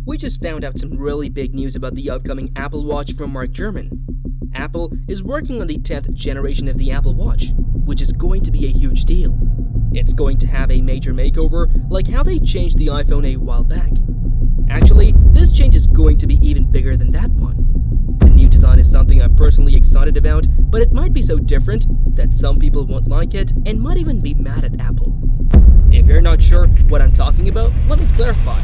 we just found out some really big news about the upcoming Apple Watch from Mark Gurman. Apple is working on the 10th generation of the Apple Watch, which is going to be a huge deal. It's going to have a major makeover like how they changed the iPhone a while back. Actually, this change is going to be even bigger than that one. The new design is something I'm personally excited about, but it might be so different that some people won't like it and might even be mad at Apple. If you're not sure what I'm talking about, let me clarify.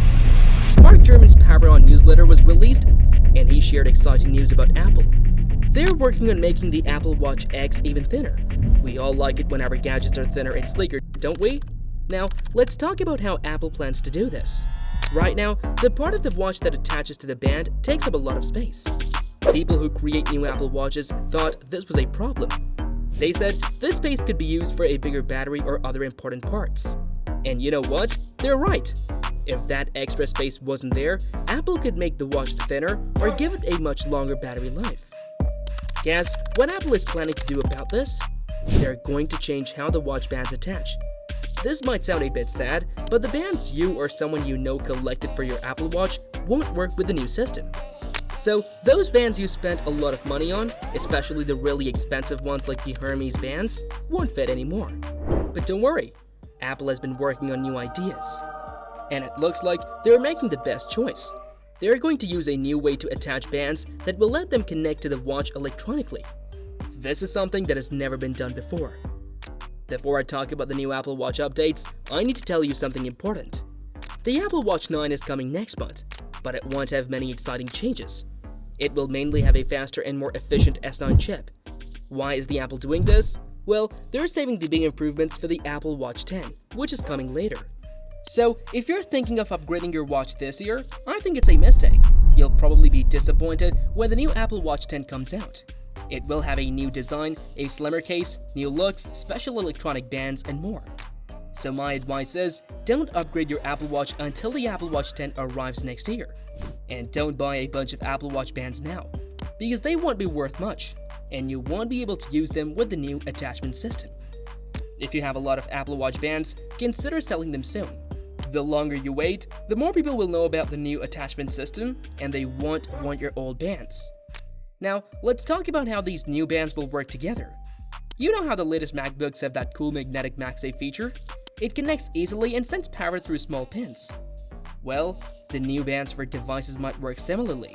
Mark Gurman's Power On newsletter was released, and he shared exciting news about Apple. They're working on making the Apple Watch X even thinner. We all like it when our gadgets are thinner and sleeker, don't we? Now, let's talk about how Apple plans to do this. Right now, the part of the watch that attaches to the band takes up a lot of space. People who create new Apple Watches thought this was a problem. They said this space could be used for a bigger battery or other important parts. And you know what? They're right. If that extra space wasn't there, Apple could make the watch thinner or give it a much longer battery life. Guess what Apple is planning to do about this? They're going to change how the watch bands attach. This might sound a bit sad, but the bands you or someone you know collected for your Apple Watch won't work with the new system. So those bands you spent a lot of money on, especially the really expensive ones like the Hermes bands, won't fit anymore. But don't worry, Apple has been working on new ideas. And it looks like they're making the best choice. They're going to use a new way to attach bands that will let them connect to the watch electronically. This is something that has never been done before. Before I talk about the new Apple Watch updates, I need to tell you something important. The Apple Watch 9 is coming next month, but it won't have many exciting changes. It will mainly have a faster and more efficient S9 chip. Why is the Apple doing this? Well, they're saving the big improvements for the Apple Watch 10, which is coming later. So, if you're thinking of upgrading your watch this year, I think it's a mistake. You'll probably be disappointed when the new Apple Watch 10 comes out. It will have a new design, a slimmer case, new looks, special electronic bands, and more. So my advice is, don't upgrade your Apple Watch until the Apple Watch 10 arrives next year. And don't buy a bunch of Apple Watch bands now, because they won't be worth much, and you won't be able to use them with the new attachment system. If you have a lot of Apple Watch bands, consider selling them soon. The longer you wait, the more people will know about the new attachment system, and they won't want your old bands. Now, let's talk about how these new bands will work together. You know how the latest MacBooks have that cool magnetic MagSafe feature? It connects easily and sends power through small pins. Well, the new bands for devices might work similarly.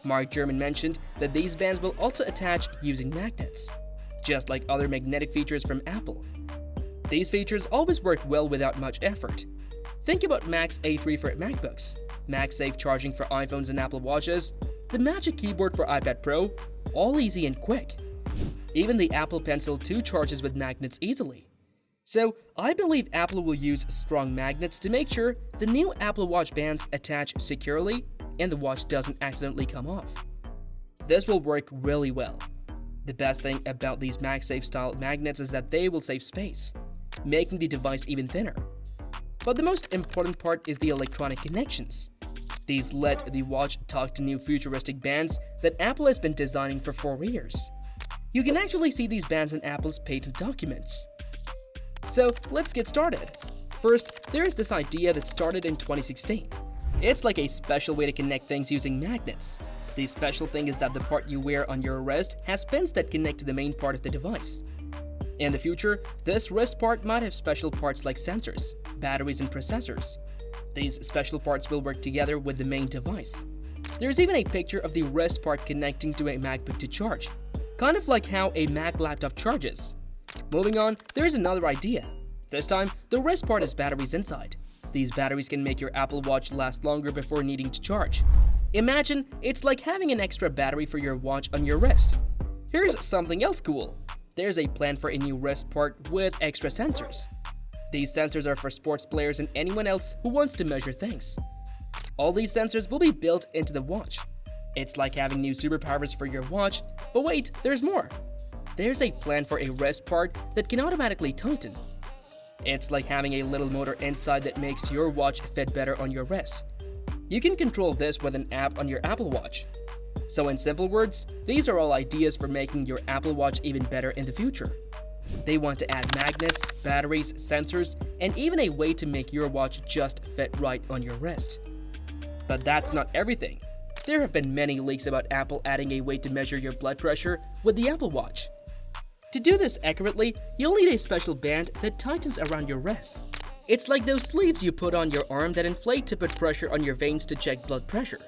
Mark Gurman mentioned that these bands will also attach using magnets, just like other magnetic features from Apple. These features always work well without much effort. Think about Mac's A3 for MacBooks, MagSafe charging for iPhones and Apple Watches, the Magic Keyboard for iPad Pro, all easy and quick. Even the Apple Pencil 2 charges with magnets easily. So, I believe Apple will use strong magnets to make sure the new Apple Watch bands attach securely and the watch doesn't accidentally come off. This will work really well. The best thing about these MagSafe style magnets is that they will save space, making the device even thinner. But the most important part is the electronic connections. These let the watch talk to new futuristic bands that Apple has been designing for 4 years. You can actually see these bands in Apple's patent documents. So let's get started. First, there is this idea that started in 2016. It's like a special way to connect things using magnets. The special thing is that the part you wear on your wrist has pins that connect to the main part of the device. In the future, this wrist part might have special parts like sensors, batteries, and processors. These special parts will work together with the main device. There's even a picture of the wrist part connecting to a MacBook to charge, kind of like how a Mac laptop charges. Moving on, there's another idea. This time, the wrist part has batteries inside. These batteries can make your Apple Watch last longer before needing to charge. Imagine it's like having an extra battery for your watch on your wrist. Here's something else cool. There's a plan for a new wrist part with extra sensors. These sensors are for sports players and anyone else who wants to measure things. All these sensors will be built into the watch. It's like having new superpowers for your watch, but wait, there's more. There's a plan for a wrist part that can automatically tighten. It's like having a little motor inside that makes your watch fit better on your wrist. You can control this with an app on your Apple Watch. So in simple words, these are all ideas for making your Apple Watch even better in the future. They want to add magnets, batteries, sensors, and even a way to make your watch just fit right on your wrist. But that's not everything. There have been many leaks about Apple adding a way to measure your blood pressure with the Apple Watch. To do this accurately, you'll need a special band that tightens around your wrist. It's like those sleeves you put on your arm that inflate to put pressure on your veins to check blood pressure.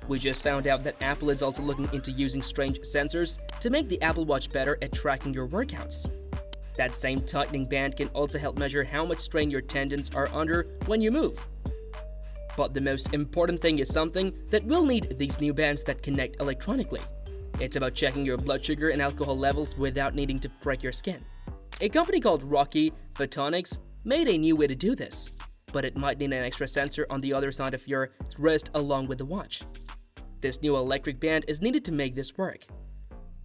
We just found out that Apple is also looking into using strange sensors to make the Apple Watch better at tracking your workouts. That same tightening band can also help measure how much strain your tendons are under when you move. But the most important thing is something that will need these new bands that connect electronically. It's about checking your blood sugar and alcohol levels without needing to prick your skin. A company called Rocky Photonics made a new way to do this, but it might need an extra sensor on the other side of your wrist along with the watch. This new electric band is needed to make this work.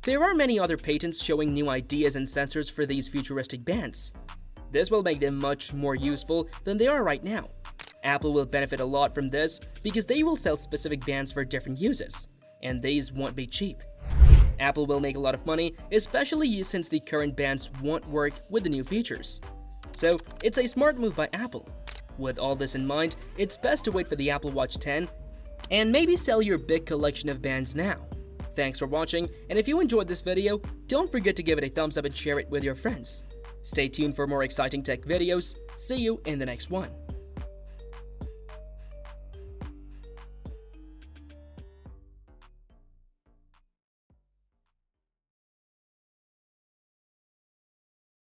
There are many other patents showing new ideas and sensors for these futuristic bands. This will make them much more useful than they are right now. Apple will benefit a lot from this because they will sell specific bands for different uses, and these won't be cheap. Apple will make a lot of money, especially since the current bands won't work with the new features. So it's a smart move by Apple. With all this in mind, it's best to wait for the Apple Watch 10 and maybe sell your big collection of bands now. Thanks for watching, and if you enjoyed this video, don't forget to give it a thumbs up and share it with your friends. Stay tuned for more exciting tech videos. See you in the next one.